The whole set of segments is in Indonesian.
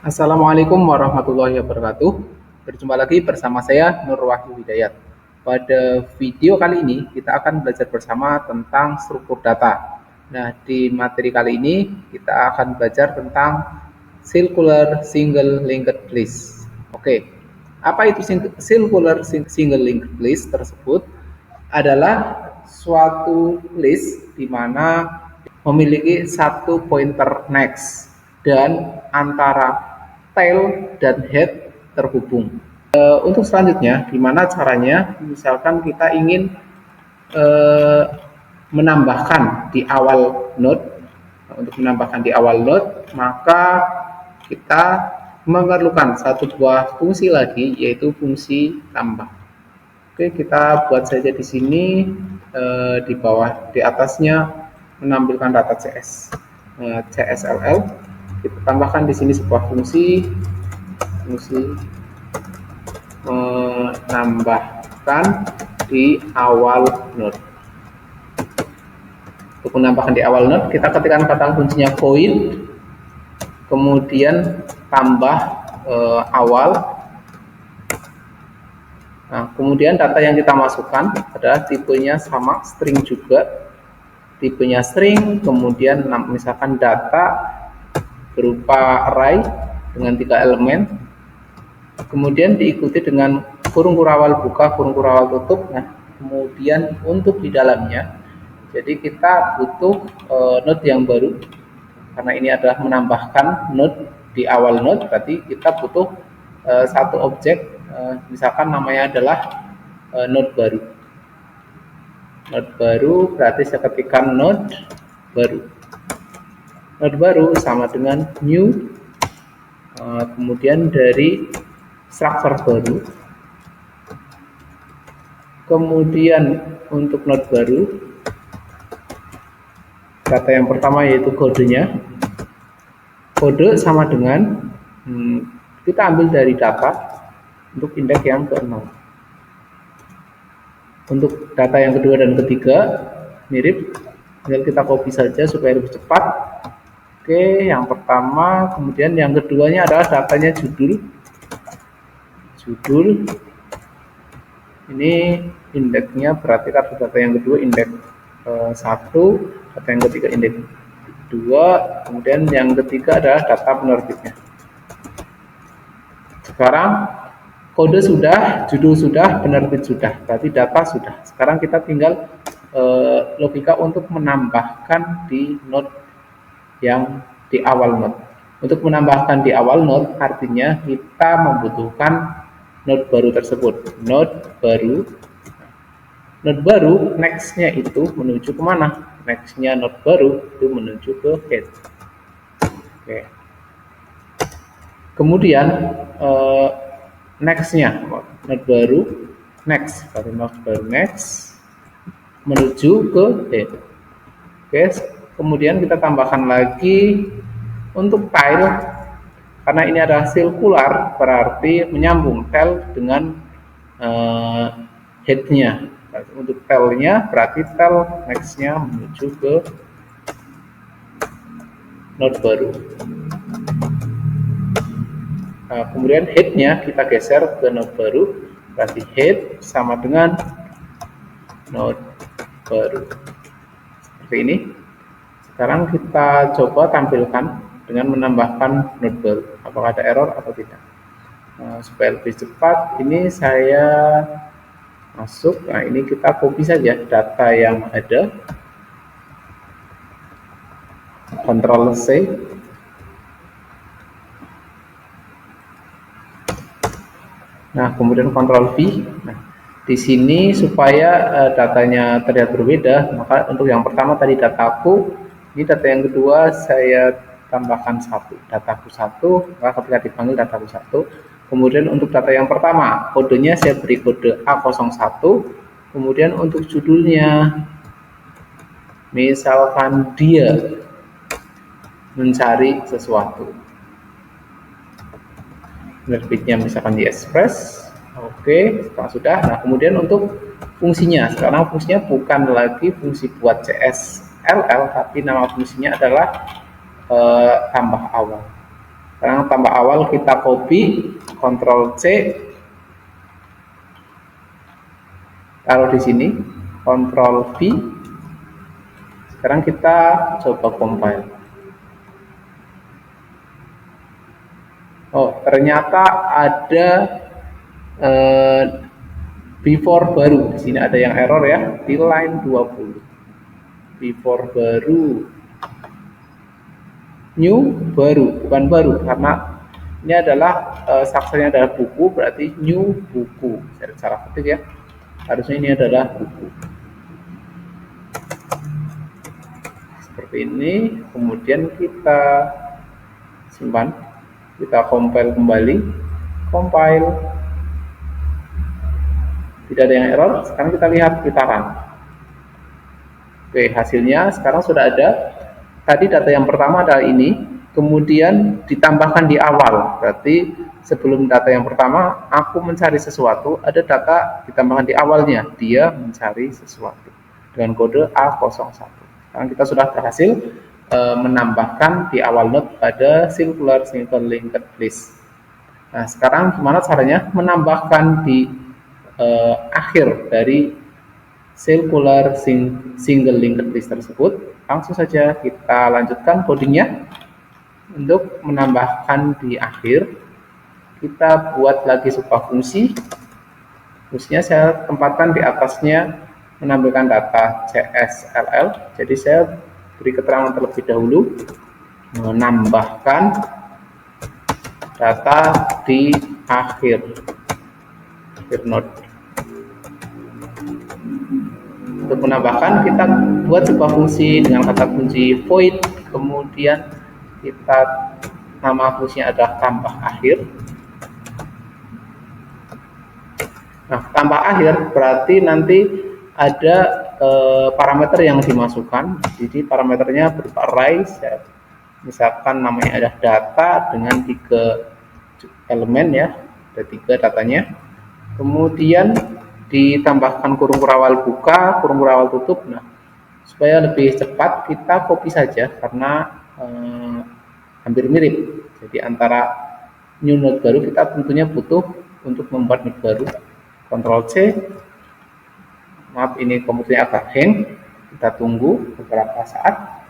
Assalamualaikum warahmatullahi wabarakatuh. Berjumpa lagi bersama saya Nur Wahyu Hidayat. Pada video kali ini kita akan belajar bersama tentang struktur data. Nah, di materi kali ini kita akan belajar tentang circular single linked list. Oke. Apa itu circular single linked list tersebut? Adalah suatu list di mana memiliki satu pointer next dan antara tail dan head terhubung. Untuk selanjutnya, gimana caranya? Misalkan kita ingin menambahkan di awal node. Untuk menambahkan di awal node, maka kita memerlukan satu buah fungsi lagi, yaitu fungsi tambah. Oke, kita buat saja di sini di bawah, di atasnya menampilkan data CSLL. Kita tambahkan di sini sebuah fungsi menambahkan di awal node. Untuk menambahkan di awal node, kita ketikkan kata kuncinya void, kemudian tambah awal. Nah, kemudian data yang kita masukkan adalah tipenya sama, string juga. Tipenya string, kemudian misalkan data berupa array dengan 3 elemen, kemudian diikuti dengan kurung kurawal buka, kurung kurawal tutup. Nah, kemudian untuk di dalamnya, jadi kita butuh node yang baru, karena ini adalah menambahkan node di awal node, berarti kita butuh satu objek, misalkan namanya adalah node baru. Node baru berarti saya ketikkan node baru. Node baru sama dengan new, kemudian dari struktur baru, kemudian untuk node baru, data yang pertama yaitu kodenya. Kode sama dengan kita ambil dari data untuk indeks yang ke-0. Untuk data yang kedua dan ketiga mirip, tinggal kita copy saja supaya lebih cepat. Oke, yang pertama, kemudian yang keduanya adalah datanya judul. Ini indeksnya berarti kartu data yang kedua indeks 1, data yang ketiga indeks 2, kemudian yang ketiga adalah data penerbitnya. Sekarang kode sudah, judul sudah, penerbit sudah, berarti data sudah. Sekarang kita tinggal logika untuk menambahkan di node yang di awal node. Untuk menambahkan di awal node artinya kita membutuhkan node baru tersebut. Node baru next-nya itu menuju kemana? Next-nya node baru itu menuju ke head. Oke. Kemudian next-nya node baru next, menuju ke head. Oke, kemudian kita tambahkan lagi untuk tail, karena ini adalah circular berarti menyambung tail dengan head-nya. Untuk tail-nya berarti tail next-nya menuju ke node baru. Nah, kemudian head-nya kita geser ke node baru, berarti head sama dengan node baru. Seperti ini. Sekarang kita coba tampilkan dengan menambahkan node baru. Apakah ada error atau tidak? Nah, supaya lebih cepat, ini saya masuk. Nah, ini kita copy saja data yang ada. Ctrl C. Nah, kemudian Ctrl V. Nah, di sini supaya datanya terlihat berbeda, maka untuk yang pertama tadi dataku, ini data yang kedua saya tambahkan 1, dataku 1, maka ketika dipanggil dataku 1. Kemudian untuk data yang pertama, kodenya saya beri kode A01, kemudian untuk judulnya, misalkan dia mencari sesuatu. Penerbitnya misalkan di Express. Oke, setelah sudah. Nah, kemudian untuk fungsinya, sekarang fungsinya bukan lagi fungsi buat CSLL, tapi nama fungsinya adalah tambah awal. Sekarang tambah awal kita copy, Ctrl C, taruh di sini, Ctrl V. Sekarang kita coba compile. Oh, ternyata ada before baru. Di sini ada yang error ya, di line 20. Before baru. New baru, bukan baru, karena ini adalah saksanya adalah buku, berarti new buku. Saya salah ketik ya. Harusnya ini adalah buku. Seperti ini, kemudian kita simpan. Kita compile kembali, compile, tidak ada yang error. Sekarang kita lihat, kita run. Oke, hasilnya sekarang sudah ada. Tadi data yang pertama adalah ini, kemudian ditambahkan di awal. Berarti sebelum data yang pertama, aku mencari sesuatu, ada data ditambahkan di awalnya, dia mencari sesuatu dengan kode A01. Sekarang kita sudah berhasil menambahkan di awal node pada circular single linked list. Nah, sekarang gimana caranya menambahkan di akhir dari circular single linked list tersebut? Langsung saja kita lanjutkan codingnya. Untuk menambahkan di akhir, kita buat lagi sebuah fungsi. Fungsinya saya tempatkan di atasnya menampilkan data CSLL. Jadi saya beri keterangan terlebih dahulu, menambahkan data di akhir node. Untuk menambahkan, kita buat sebuah fungsi dengan kata kunci void, kemudian kita nama fungsinya adalah tambah akhir. Nah, tambah akhir berarti nanti ada parameter yang dimasukkan. Jadi parameternya berupa array, misalkan namanya adalah data dengan 3 elemen ya, ada 3 datanya. Kemudian ditambahkan kurung kurawal buka, kurung kurawal tutup. Nah, supaya lebih cepat kita copy saja karena hampir mirip. Jadi antara new node baru kita tentunya butuh untuk membuat node baru. Ctrl C. Maaf, ini komputernya agak hang. Kita tunggu beberapa saat.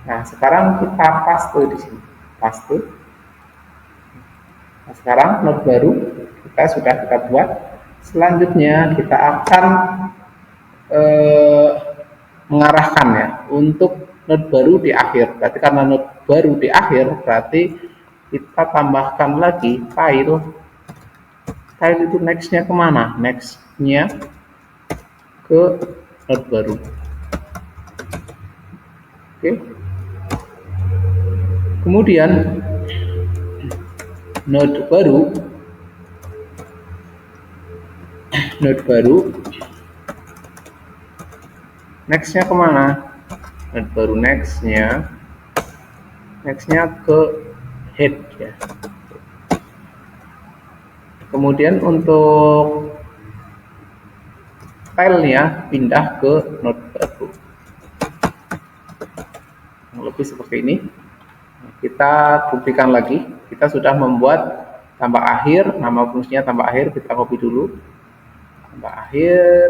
Nah, sekarang kita paste di sini. Paste. Nah, sekarang node baru sudah kita buat. Selanjutnya kita akan mengarahkan ya untuk node baru di akhir. Berarti karena node baru di akhir, berarti kita tambahkan lagi file. File itu next-nya kemana? Next-nya ke node baru. Oke. Kemudian node baru next-nya kemana? Node baru next-nya ke head ya. Kemudian untuk filenya pindah ke node baru. Lebih seperti ini. Kita buktikan lagi. Kita sudah membuat tambah akhir, nama fungsinya tambah akhir, kita copy dulu. Tambah akhir.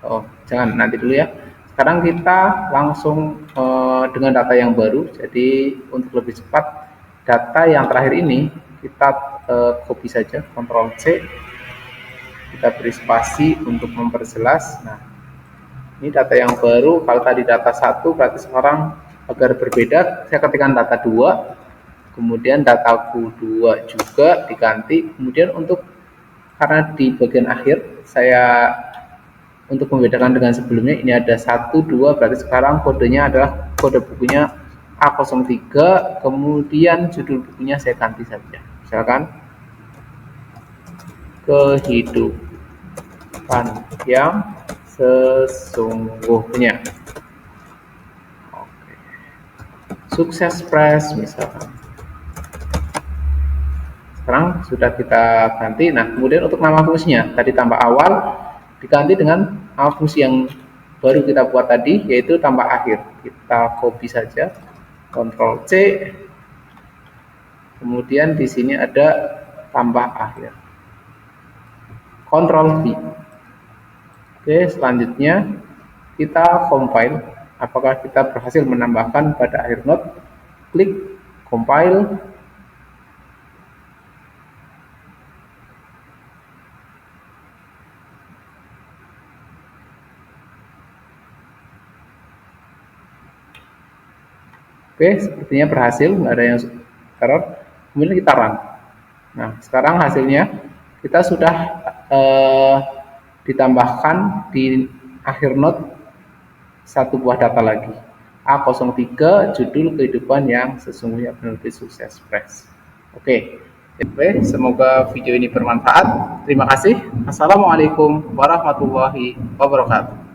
Oh, jangan, nanti dulu ya. Sekarang kita langsung dengan data yang baru. Jadi untuk lebih cepat, data yang terakhir ini kita copy saja, Ctrl C. Kita beri spasi untuk memperjelas. Nah, ini data yang baru. Kalau tadi data 1, berarti sekarang agar berbeda, saya ketikkan data 2. Kemudian dataku 2 juga diganti. Kemudian karena di bagian akhir saya untuk membedakan dengan sebelumnya, ini ada 1, 2, berarti sekarang kodenya adalah kode bukunya A03, kemudian judul bukunya saya ganti saja. Misalkan kehidupan yang sesungguhnya. Oke. Sukses press misalkan. Sekarang sudah kita ganti. Nah, kemudian untuk nama fungsinya, tadi tambah awal diganti dengan nama fungsi yang baru kita buat tadi, yaitu tambah akhir. Kita copy saja, Ctrl C, Kemudian di sini ada tambah akhir. Ctrl V. Oke, selanjutnya kita compile. Apakah kita berhasil menambahkan pada akhir not? Klik compile. Oke, sepertinya berhasil, nggak ada yang error. Kemudian kita run. Nah, sekarang hasilnya kita sudah ditambahkan di akhir not satu buah data lagi. A03, judul kehidupan yang sesungguhnya penerbit Sukses Press. Oke, semoga video ini bermanfaat. Terima kasih. Assalamualaikum warahmatullahi wabarakatuh.